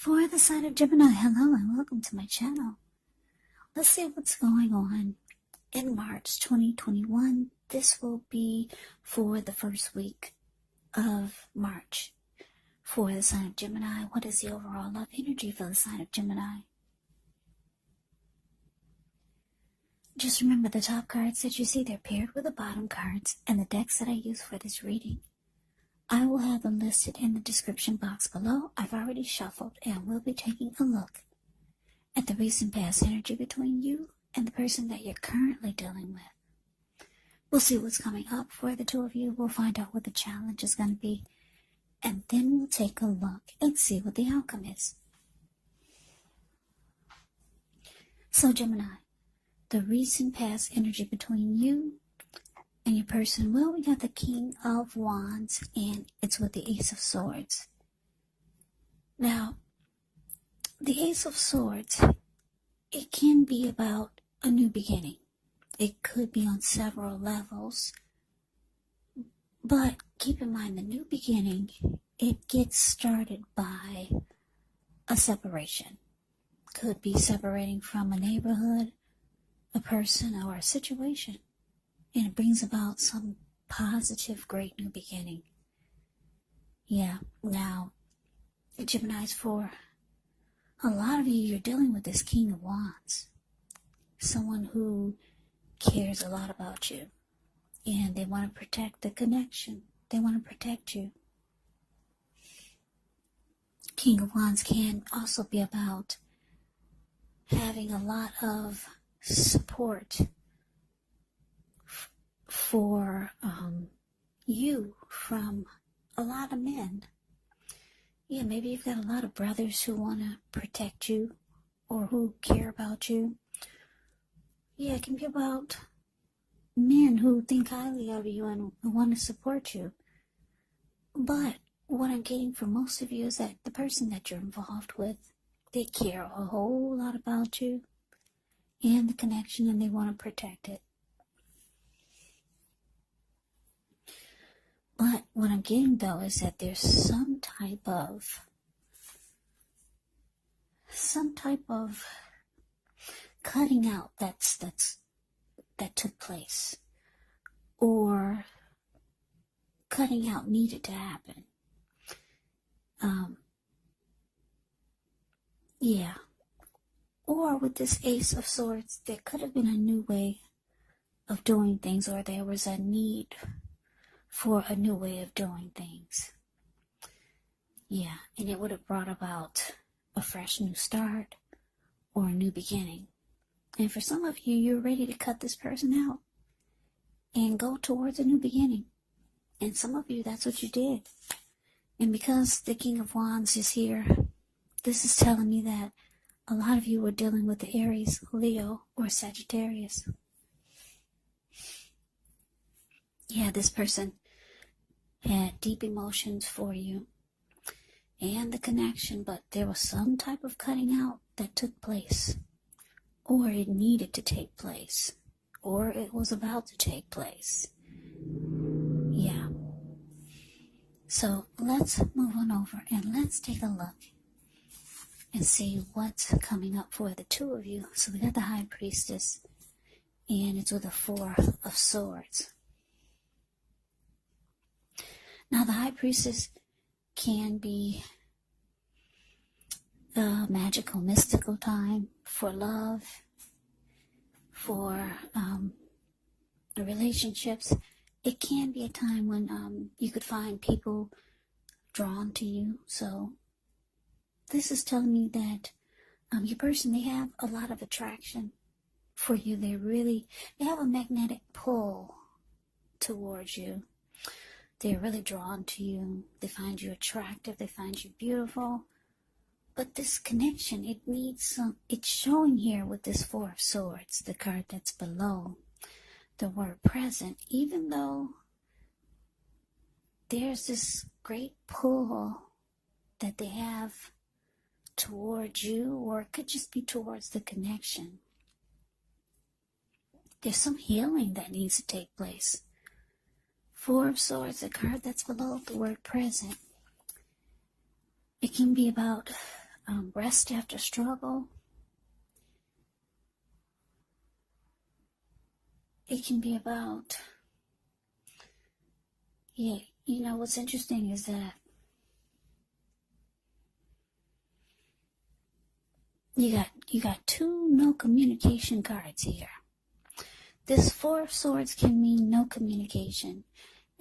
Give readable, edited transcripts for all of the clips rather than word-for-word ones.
For the sign of Gemini, hello and welcome to my channel. Let's see what's going on in March 2021. This will be for the first week of March. For the sign of Gemini, what is the overall love energy for the sign of Gemini? Just remember the top cards that you see, they're paired with the bottom cards, and the decks that I use for this reading, I will have them listed in the description box below. I've already shuffled and we'll be taking a look at the recent past energy between you and the person that you're currently dealing with. We'll see what's coming up for the two of you. We'll find out what the challenge is going to be. And then we'll take a look and see what the outcome is. So Gemini, the recent past energy between you and your person, well, we got the King of Wands, and it's with the Ace of Swords. Now, the Ace of Swords, it can be about a new beginning. It could be on several levels. But keep in mind, the new beginning, it gets started by a separation. Could be separating from a neighborhood, a person, or a situation. And it brings about some positive, great new beginning. Yeah, now, Gemini's, for a lot of you, you're dealing with this King of Wands. Someone who cares a lot about you. And they want to protect the connection. They want to protect you. King of Wands can also be about having a lot of support for you from a lot of men. Yeah, maybe you've got a lot of brothers who want to protect you or who care about you. Yeah, it can be about men who think highly of you and want to support you. But what I'm getting from most of you is that the person that you're involved with, they care a whole lot about you and the connection, and they want to protect it. But what I'm getting, though, is that there's some type of cutting out that took place, or cutting out needed to happen. Yeah. Or with this Ace of Swords, there could have been a new way of doing things, or there was a need for a new way of doing things. Yeah, and it would have brought about a fresh new start or a new beginning. And for some of you, you're ready to cut this person out and go towards a new beginning. And some of you, that's what you did. And because the King of Wands is here, this is telling me that a lot of you were dealing with the Aries, Leo, or Sagittarius. Yeah, this person had deep emotions for you and the connection, but there was some type of cutting out that took place, or it needed to take place, or it was about to take place. Yeah. So let's move on over and let's take a look and see what's coming up for the two of you. So we got the High Priestess, and it's with the Four of Swords. Now, the High Priestess can be a magical, mystical time for love, for relationships. It can be a time when you could find people drawn to you. So this is telling me that your person, they have a lot of attraction for you. They have a magnetic pull towards you. They're really drawn to you. They find you attractive. They find you beautiful. But this connection, it needs it's showing here with this Four of Swords, the card that's below the word present. Even though there's this great pull that they have towards you, or it could just be towards the connection, there's some healing that needs to take place. Four of Swords, the card that's below the word present. It can be about rest after struggle. It can be about, what's interesting is that you got two no communication cards here. This Four of Swords can mean no communication,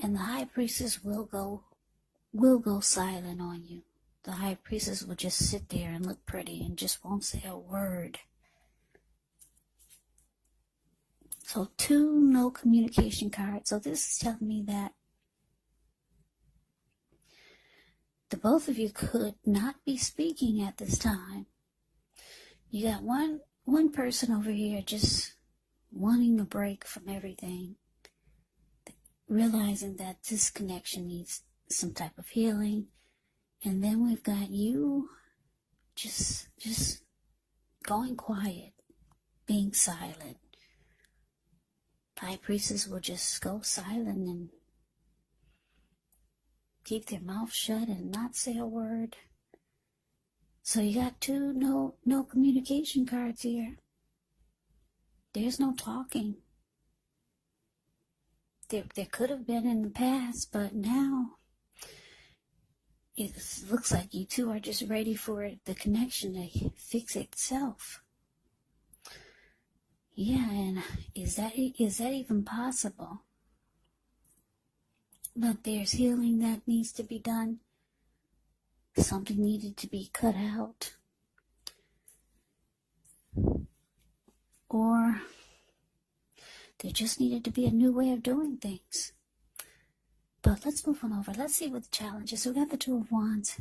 and the High Priestess will go silent on you. The High Priestess will just sit there and look pretty and just won't say a word. So two no communication cards. So this is telling me that the both of you could not be speaking at this time. You got one person over here just wanting a break from everything, realizing that this connection needs some type of healing. And then we've got you just going quiet, being silent. High Priestess will just go silent and keep their mouth shut and not say a word. So you got two no communication cards here. There's no talking. There could have been in the past, but now it looks like you two are just ready for the connection to fix itself. Yeah, and is that even possible? But there's healing that needs to be done. Something needed to be cut out. Or there just needed to be a new way of doing things. But let's move on over. Let's see what the challenge is. So we got the Two of Wands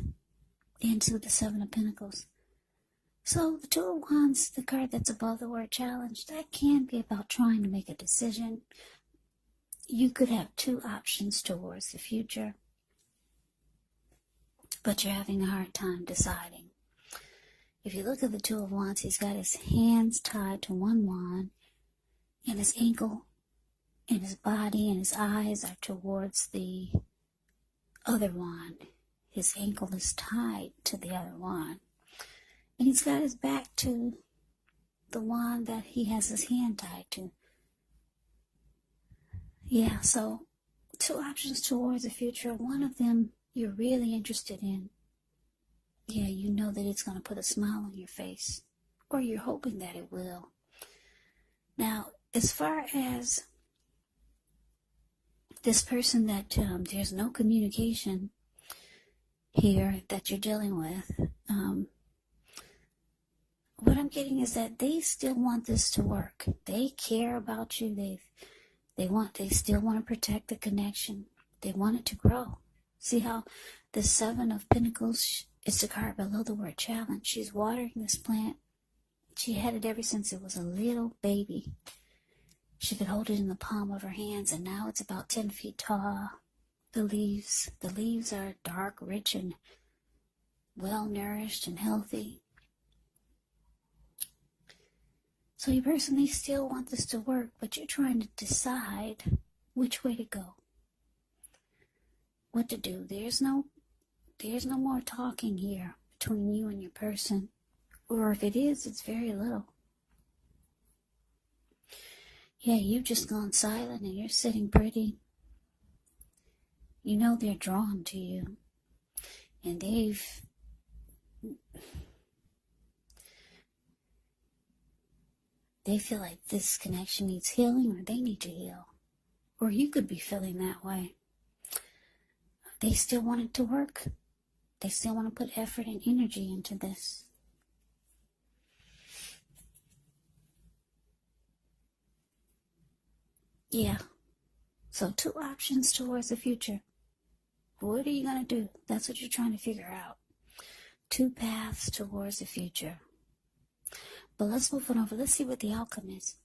into the Seven of Pentacles. So the Two of Wands, the card that's above the word challenge, that can be about trying to make a decision. You could have two options towards the future, but you're having a hard time deciding. If you look at the Two of Wands, he's got his hands tied to one wand, and his ankle and his body and his eyes are towards the other wand. His ankle is tied to the other wand. And he's got his back to the wand that he has his hand tied to. Yeah, so two options towards the future. One of them you're really interested in. Yeah, you know that it's going to put a smile on your face. Or you're hoping that it will. Now, as far as this person that there's no communication here that you're dealing with, what I'm getting is that they still want this to work. They care about you. They still want to protect the connection. They want it to grow. See how the Seven of Pentacles, it's the card below the word challenge. She's watering this plant. She had it ever since it was a little baby. She could hold it in the palm of her hands, and now it's about 10 feet tall. The leaves are dark, rich, and well-nourished and healthy. So you personally still want this to work, but you're trying to decide which way to go. What to do. There's no more talking here between you and your person. Or if it is, it's very little. Yeah, you've just gone silent and you're sitting pretty. You know they're drawn to you. And they feel like this connection needs healing, or they need to heal. Or you could be feeling that way. They still want it to work. They still want to put effort and energy into this. Yeah. So two options towards the future. What are you going to do? That's what you're trying to figure out. Two paths towards the future. But let's move on over. Let's see what the outcome is.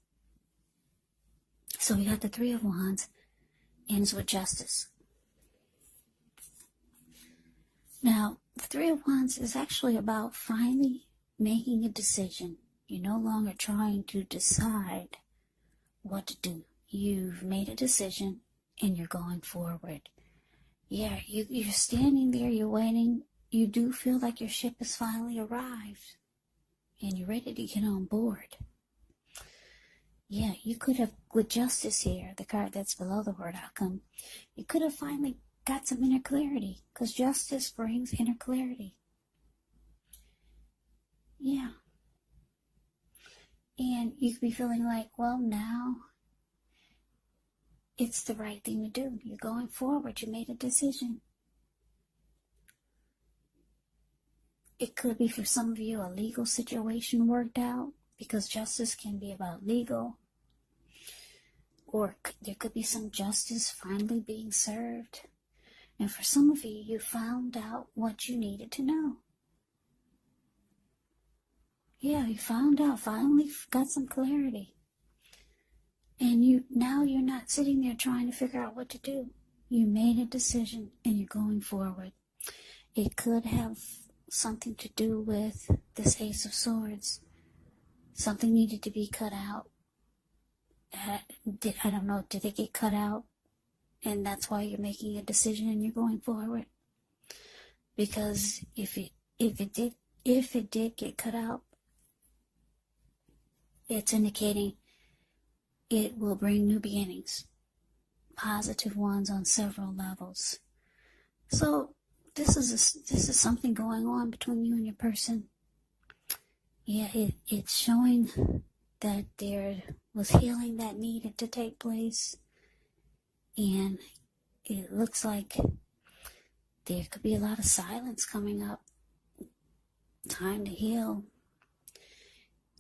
So we got the Three of Wands. Ends with Justice. Now, the Three of Wands is actually about finally making a decision. You're no longer trying to decide what to do. You've made a decision and you're going forward. Yeah, you're standing there, you're waiting. you do feel like your ship has finally arrived and you're ready to get on board. Yeah, you could have, with justice here, the card that's below the word outcome, you could have finally got some inner clarity, because justice brings inner clarity. Yeah. And you could be feeling like, well, now it's the right thing to do. You're going forward. You made a decision. It could be for some of you a legal situation worked out, because justice can be about legal. Or there could be some justice finally being served. And for some of you, you found out what you needed to know. Yeah, you found out, finally got some clarity. And now you're not sitting there trying to figure out what to do. You made a decision and you're going forward. It could have something to do with this Ace of Swords. Something needed to be cut out. I don't know, did it get cut out? And that's why you're making a decision and you're going forward. Because if it did get cut out, it's indicating it will bring new beginnings, positive ones on several levels. So this is something going on between you and your person. Yeah, it's showing that there was healing that needed to take place, and it looks like there could be a lot of silence coming up. Time to heal.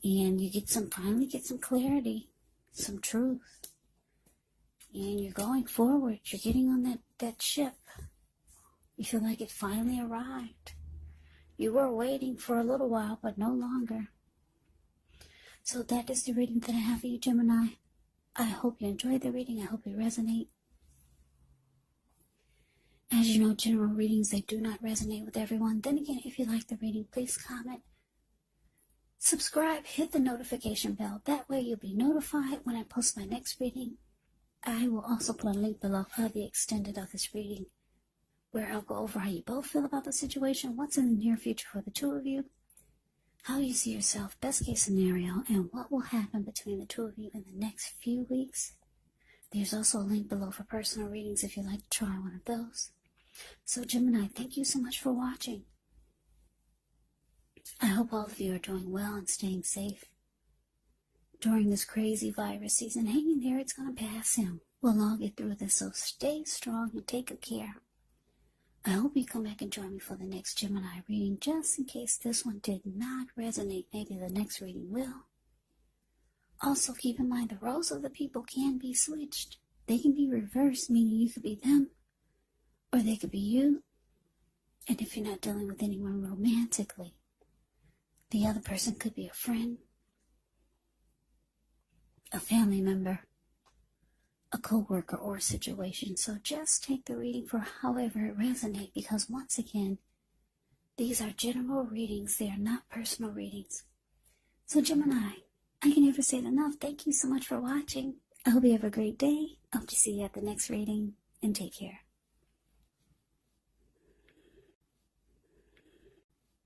And you finally get some clarity, some truth. And you're going forward. You're getting on that ship. You feel like it finally arrived. You were waiting for a little while, but no longer. So that is the reading that I have for you, Gemini. I hope you enjoyed the reading. I hope you resonate. As you know, general readings, they do not resonate with everyone. Then again, if you like the reading, please comment. Subscribe, hit the notification bell. That way you'll be notified when I post my next reading. I will also put a link below for the extended of this reading, where I'll go over how you both feel about the situation, what's in the near future for the two of you, how you see yourself, best case scenario, and what will happen between the two of you in the next few weeks. There's also a link below for personal readings if you'd like to try one of those. So Gemini, thank you so much for watching. I hope all of you are doing well and staying safe during this crazy virus season. Hang in there, it's going to pass him. We'll all get through this, so stay strong and take good care. I hope you come back and join me for the next Gemini reading, just in case this one did not resonate. Maybe the next reading will. Also, keep in mind the roles of the people can be switched. They can be reversed, meaning you could be them, or they could be you. And if you're not dealing with anyone romantically, the other person could be a friend, a family member, a co-worker, or a situation. So just take the reading for however it resonates, because once again, these are general readings. They are not personal readings. So Gemini, I can never say it enough. Thank you so much for watching. I hope you have a great day. I hope to see you at the next reading, and take care.